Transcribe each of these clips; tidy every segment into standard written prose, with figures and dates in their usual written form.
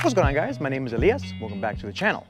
What's going on, guys? My name is Elias. Welcome back to the channel.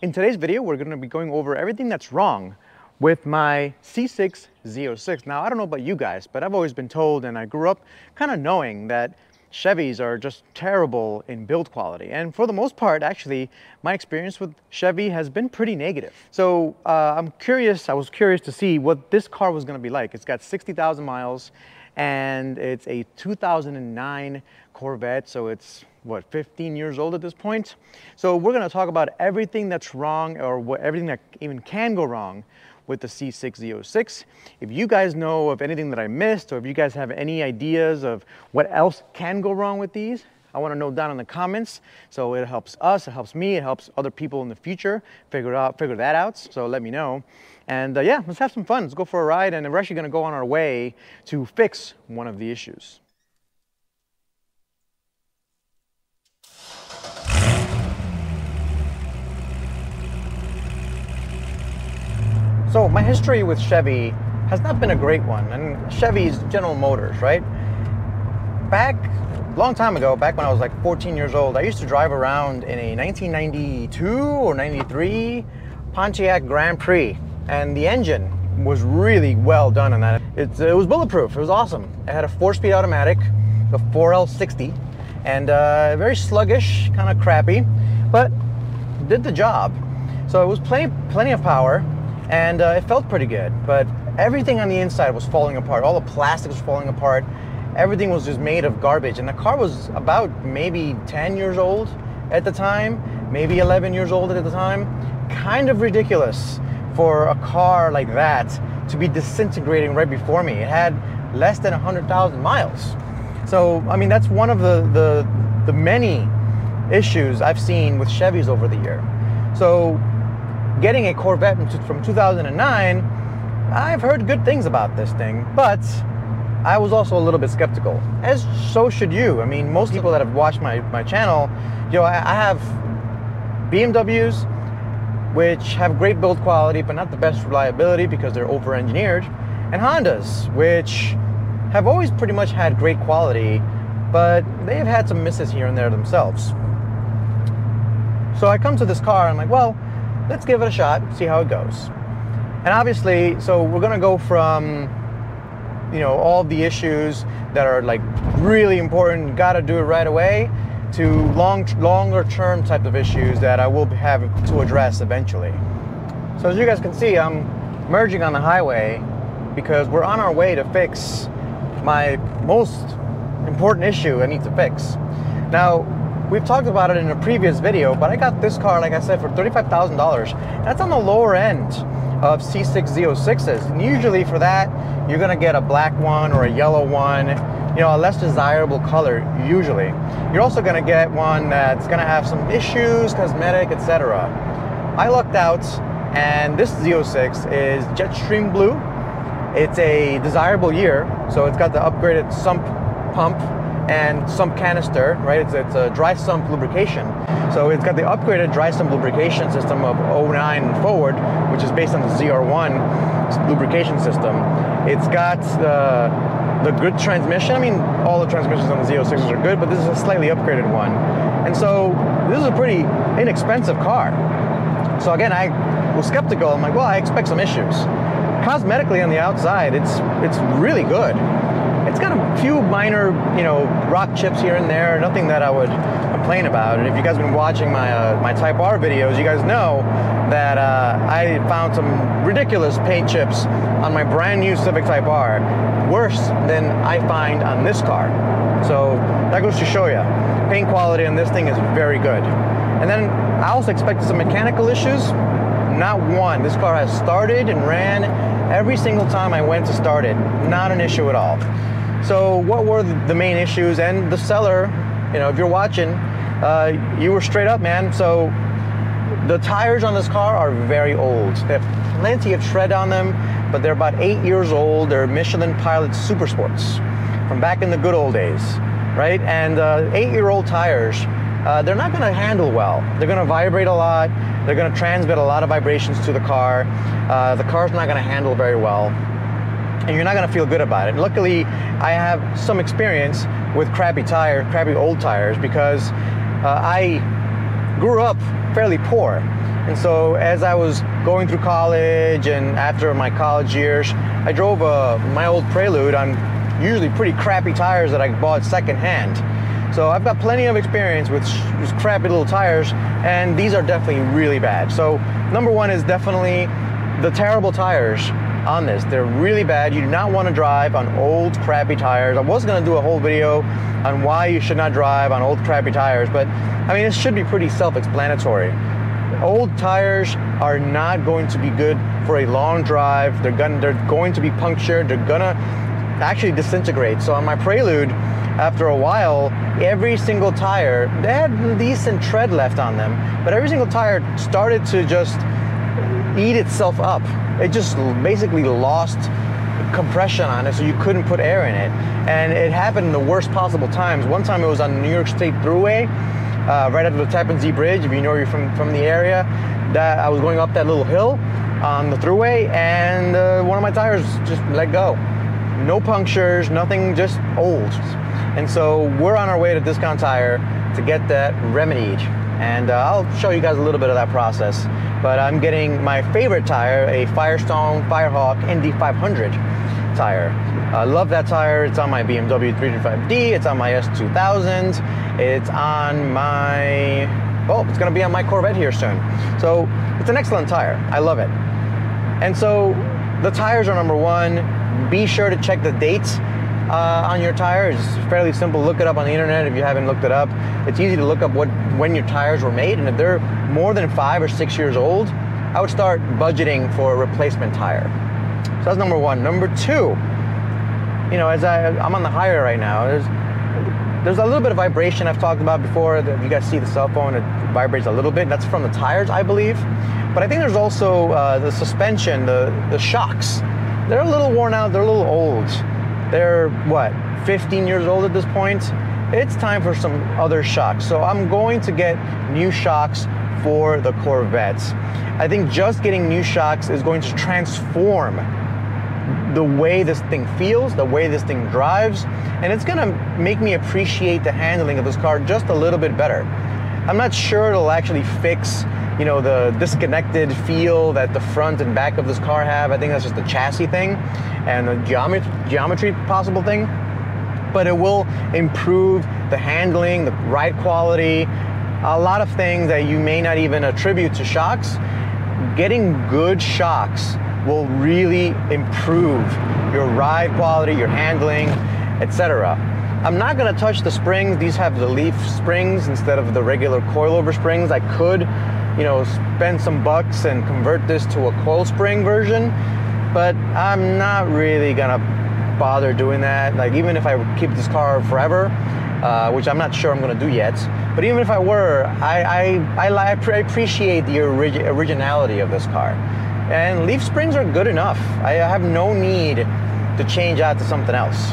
In today's video, we're going to be going over everything that's wrong with my C6 Z06. Now, I don't know about you guys, but I've always been told, and I grew up kind of knowing that Chevys are just terrible in build quality. And for the most part, actually, my experience with Chevy has been pretty negative. So I was curious to see what this car was going to be like. It's got 60,000 miles and it's a 2009 Corvette. So it's what, 15 years old at this point. So we're going to talk about everything that's wrong, or everything that even can go wrong with the C6 Z06. If you guys know of anything that I missed, or if you guys have any ideas of what else can go wrong with these, I want to know down in the comments. So it helps us, it helps me, it helps other people in the future figure that out. So let me know. And yeah, let's have some fun. Let's go for a ride, and we're actually going to go on our way to fix one of the issues. So my history with Chevy has not been a great one, and Chevy's General Motors, right? Back a long time ago, back when I was like 14 years old, I used to drive around in a 1992 or 93 Pontiac Grand Prix, and the engine was really well done on that. It was bulletproof. It was awesome. It had a 4-speed automatic, a 4L60, and very sluggish, kind of crappy, but did the job. So it was plenty of power. And it felt pretty good, but everything on the inside was falling apart. All the plastic was falling apart. Everything was just made of garbage. And the car was about maybe 10 years old at the time, maybe 11 years old at the time. Kind of ridiculous for a car like that to be disintegrating right before me. It had less than 100,000 miles. So, I mean, that's one of the many issues I've seen with Chevys over the year. So, getting a Corvette from 2009, I've heard good things about this thing, but I was also a little bit skeptical, as so should you. I mean, most people that have watched my channel, you know, I have BMWs, which have great build quality, but not the best reliability because they're over-engineered, and Hondas, which have always pretty much had great quality, but they've had some misses here and there themselves. So I come to this car, and I'm like, well, let's give it a shot, see how it goes. And obviously, so we're gonna go from, you know, all the issues that are like really important, gotta do it right away, to longer term type of issues that I will have to address eventually. So as you guys can see, I'm merging on the highway because we're on our way to fix my most important issue I need to fix. Now, we've talked about it in a previous video, but I got this car, like I said, for $35,000. That's on the lower end of C6 Z06s. And usually for that, you're gonna get a black one or a yellow one, you know, a less desirable color, usually. You're also gonna get one that's gonna have some issues, cosmetic, etc. I lucked out, and this Z06 is Jetstream Blue. It's a desirable year, so it's got the upgraded sump pump and sump canister, right? It's a dry sump lubrication. So it's got the upgraded dry sump lubrication system of 09 and forward, which is based on the ZR1 lubrication system. It's got the good transmission. I mean, all the transmissions on the Z06s are good, but this is a slightly upgraded one. And so this is a pretty inexpensive car. So again, I was skeptical. I'm like, well, I expect some issues. Cosmetically on the outside, it's really good. It's got a few minor, you know, rock chips here and there, nothing that I would complain about. And if you guys have been watching my Type R videos, you guys know that I found some ridiculous paint chips on my brand new Civic Type R, worse than I find on this car. So that goes to show you, paint quality on this thing is very good. And then I also expected some mechanical issues. Not one. This car has started and ran every single time I went to start it. Not an issue at all. So what were the main issues? And the seller, you know, if you're watching, you were straight up, man. So the tires on this car are very old. They have plenty of tread on them, but they're about 8 years old. They're Michelin Pilot Super Sports from back in the good old days, right? And 8-year-old tires, they're not going to handle well. They're going to vibrate a lot. They're going to transmit a lot of vibrations to the car. The car's not going to handle very well, and you're not going to feel good about it. Luckily, I have some experience with crappy old tires, because I grew up fairly poor. And so as I was going through college and after my college years, I drove my old Prelude on usually pretty crappy tires that I bought secondhand. So I've got plenty of experience with crappy little tires, and these are definitely really bad. So number one is definitely the terrible tires on this. They're really bad. You do not want to drive on old crappy tires. I was going to do a whole video on why you should not drive on old crappy tires, but I mean, it should be pretty self-explanatory. Old tires are not going to be good for a long drive. They're going to be punctured. They're gonna actually disintegrate. So on my Prelude, after a while, every single tire, they had decent tread left on them, but every single tire started to just eat itself up. It just basically lost compression on it, so you couldn't put air in it. And it happened in the worst possible times. One time it was on the New York State Thruway, right after the Tappan Zee Bridge, if you know you're from the area, that I was going up that little hill on the Thruway, and one of my tires just let go. No punctures, nothing, just old. And so we're on our way to Discount Tire to get that remedied. And I'll show you guys a little bit of that process. But I'm getting my favorite tire, a Firestone Firehawk ND 500 tire. I love that tire. It's on my BMW 335D, it's on my S2000, it's on my, oh, it's gonna be on my Corvette here soon. So it's an excellent tire, I love it. And so the tires are number one. Be sure to check the dates on your tires. It's fairly simple. Look it up on the internet if you haven't looked it up. It's easy to look up when your tires were made, and if they're more than 5 or 6 years old, I would start budgeting for a replacement tire. So that's number one. Number two, you know, as I'm on the highway right now, there's a little bit of vibration I've talked about before. If you guys see the cell phone, it vibrates a little bit. That's from the tires, I believe. But I think there's also the suspension, the shocks. They're a little worn out, they're a little old. They're, what, 15 years old at this point? It's time for some other shocks. So I'm going to get new shocks for the Corvettes. I think just getting new shocks is going to transform the way this thing feels, the way this thing drives, and it's gonna make me appreciate the handling of this car just a little bit better. I'm not sure it'll actually fix, you know, the disconnected feel that the front and back of this car have. I think that's just a chassis thing and a geometry possible thing. But it will improve the handling, the ride quality, a lot of things that you may not even attribute to shocks. Getting good shocks will really improve your ride quality, your handling, etc. I'm not gonna touch the springs. These have the leaf springs instead of the regular coilover springs. I could, you know, spend some bucks and convert this to a coil spring version, but I'm not really gonna bother doing that. Like, even if I keep this car forever, which I'm not sure I'm gonna do yet, but even if I were, I appreciate the originality of this car. And leaf springs are good enough. I have no need to change out to something else.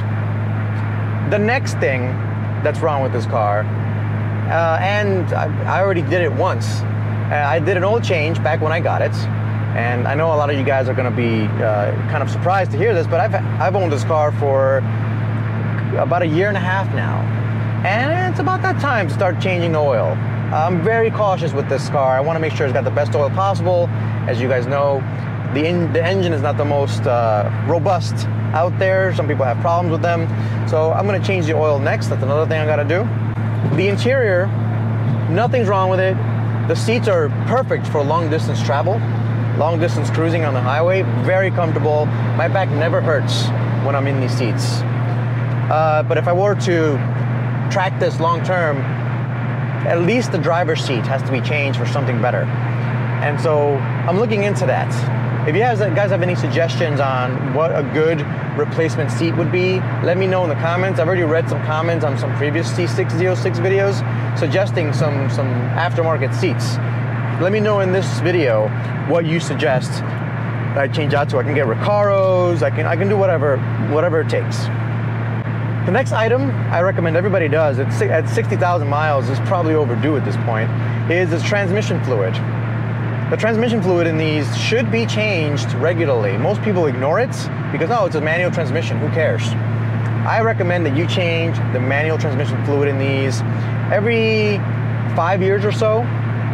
The next thing that's wrong with this car, and I already did it once. I did an oil change back when I got it, and I know a lot of you guys are going to be kind of surprised to hear this, but I've owned this car for about 1.5 years now, and it's about that time to start changing the oil. I'm very cautious with this car. I want to make sure it's got the best oil possible. As you guys know, the engine is not the most robust out there. Some people have problems with them. So I'm gonna change the oil next. That's another thing I gotta do. The interior, nothing's wrong with it. The seats are perfect for long distance travel, long distance cruising on the highway. Very comfortable. My back never hurts when I'm in these seats. But if I were to track this long term, at least the driver's seat has to be changed for something better. And so I'm looking into that. If you guys have any suggestions on what a good replacement seat would be, let me know in the comments. I've already read some comments on some previous C6 Z06 videos suggesting some aftermarket seats. Let me know in this video what you suggest I change out to. I can get Recaros, I can do whatever it takes. The next item I recommend everybody does at 60,000 miles, is probably overdue at this point, is the transmission fluid. The transmission fluid in these should be changed regularly. Most people ignore it because, oh, it's a manual transmission, who cares? I recommend that you change the manual transmission fluid in these every 5 years or so,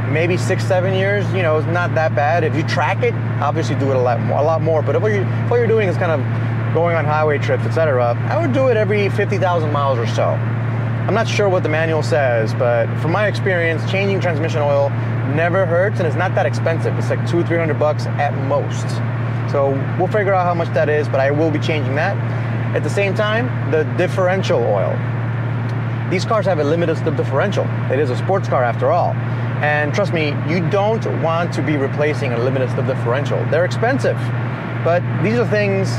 maybe 6, 7 years, you know, it's not that bad. If you track it, obviously do it a lot more. But if what you're doing is kind of going on highway trips, etc., I would do it every 50,000 miles or so. I'm not sure what the manual says, but from my experience, changing transmission oil never hurts, and it's not that expensive. It's like $200-300 at most. So we'll figure out how much that is, but I will be changing that. At the same time, the differential oil. These cars have a limited slip differential. It is a sports car after all. And trust me, you don't want to be replacing a limited slip differential. They're expensive, but these are things,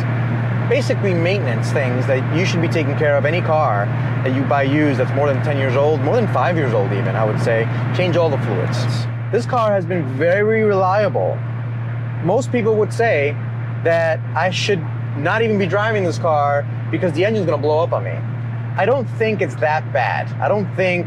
basically maintenance things that you should be taking care of. Any car that you buy used that's more than 10 years old, more than 5 years old even, I would say, change all the fluids. This car has been very reliable. Most people would say that I should not even be driving this car because the engine's gonna blow up on me. I don't think it's that bad. I don't think,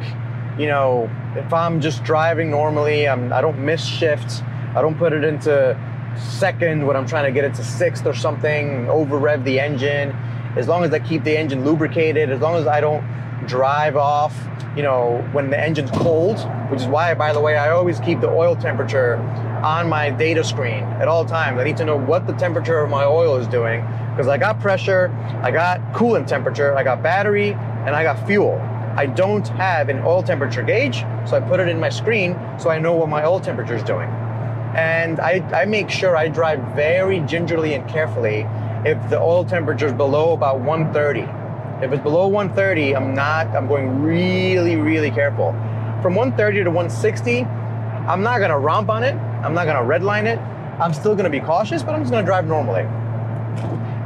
you know, if I'm just driving normally, I don't miss shifts, I don't put it into second when I'm trying to get it to sixth or something, over rev the engine, as long as I keep the engine lubricated, as long as I don't drive off, you know, when the engine's cold, which is why, by the way, I always keep the oil temperature on my data screen at all times. I need to know what the temperature of my oil is doing, because I got pressure, I got coolant temperature, I got battery, and I got fuel. I don't have an oil temperature gauge, so I put it in my screen so I know what my oil temperature is doing. And I make sure I drive very gingerly and carefully if the oil temperature is below about 130. If it's below 130, I'm going really careful. From 130 to 160, I'm not gonna romp on it, I'm not gonna redline it, I'm still gonna be cautious, but I'm just gonna drive normally.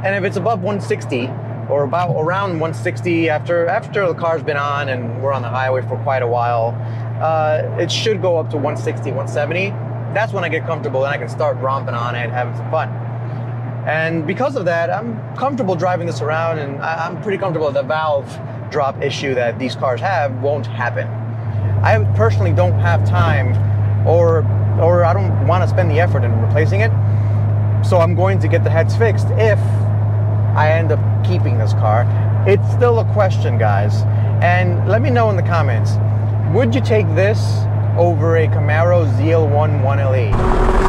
And if it's above 160, or about around 160, after the car's been on and we're on the highway for quite a while, it should go up to 160, 170. That's when I get comfortable and I can start romping on it, having some fun. And because of that, I'm comfortable driving this around, and I'm pretty comfortable that the valve drop issue that these cars have won't happen. I personally don't have time, or I don't want to spend the effort in replacing it, so I'm going to get the heads fixed if I end up keeping this car. It's still a question, guys, and let me know in the comments, would you take this over a Camaro ZL1 1LE?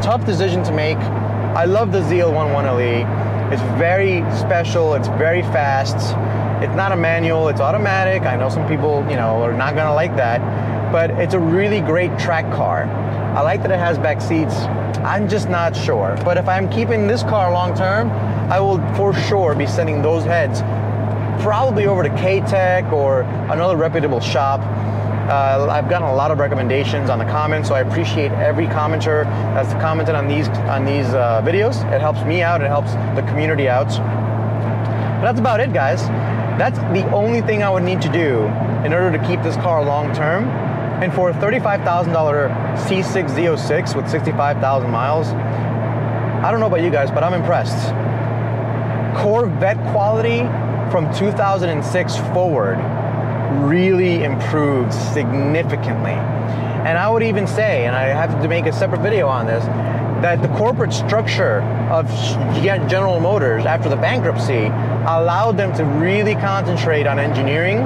Tough decision to make. I love the ZL1 1LE. It's very special, it's very fast. It's not a manual, it's automatic. I know some people, you know, are not gonna like that, but it's a really great track car. I like that it has back seats. I'm just not sure. But if I'm keeping this car long term, I will for sure be sending those heads probably over to K-Tech or another reputable shop. I've gotten a lot of recommendations on the comments, so I appreciate every commenter that's commented on these videos. It helps me out, it helps the community out. But that's about it, guys. That's the only thing I would need to do in order to keep this car long term. And for a $35,000 C6 Z06 with 65,000 miles, I don't know about you guys, but I'm impressed. Corvette quality from 2006 forward really improved significantly. And I would even say, and I have to make a separate video on this, that the corporate structure of General Motors after the bankruptcy allowed them to really concentrate on engineering.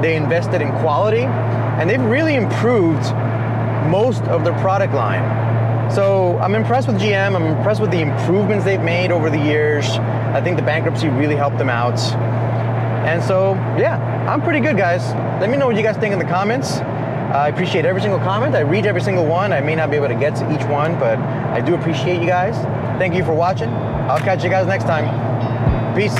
They invested in quality, and they've really improved most of their product line. So I'm impressed with GM, I'm impressed with the improvements they've made over the years. I think the bankruptcy really helped them out. And so, yeah, I'm pretty good, guys. Let me know what you guys think in the comments. I appreciate every single comment. I read every single one. I may not be able to get to each one, but I do appreciate you guys. Thank you for watching. I'll catch you guys next time. Peace.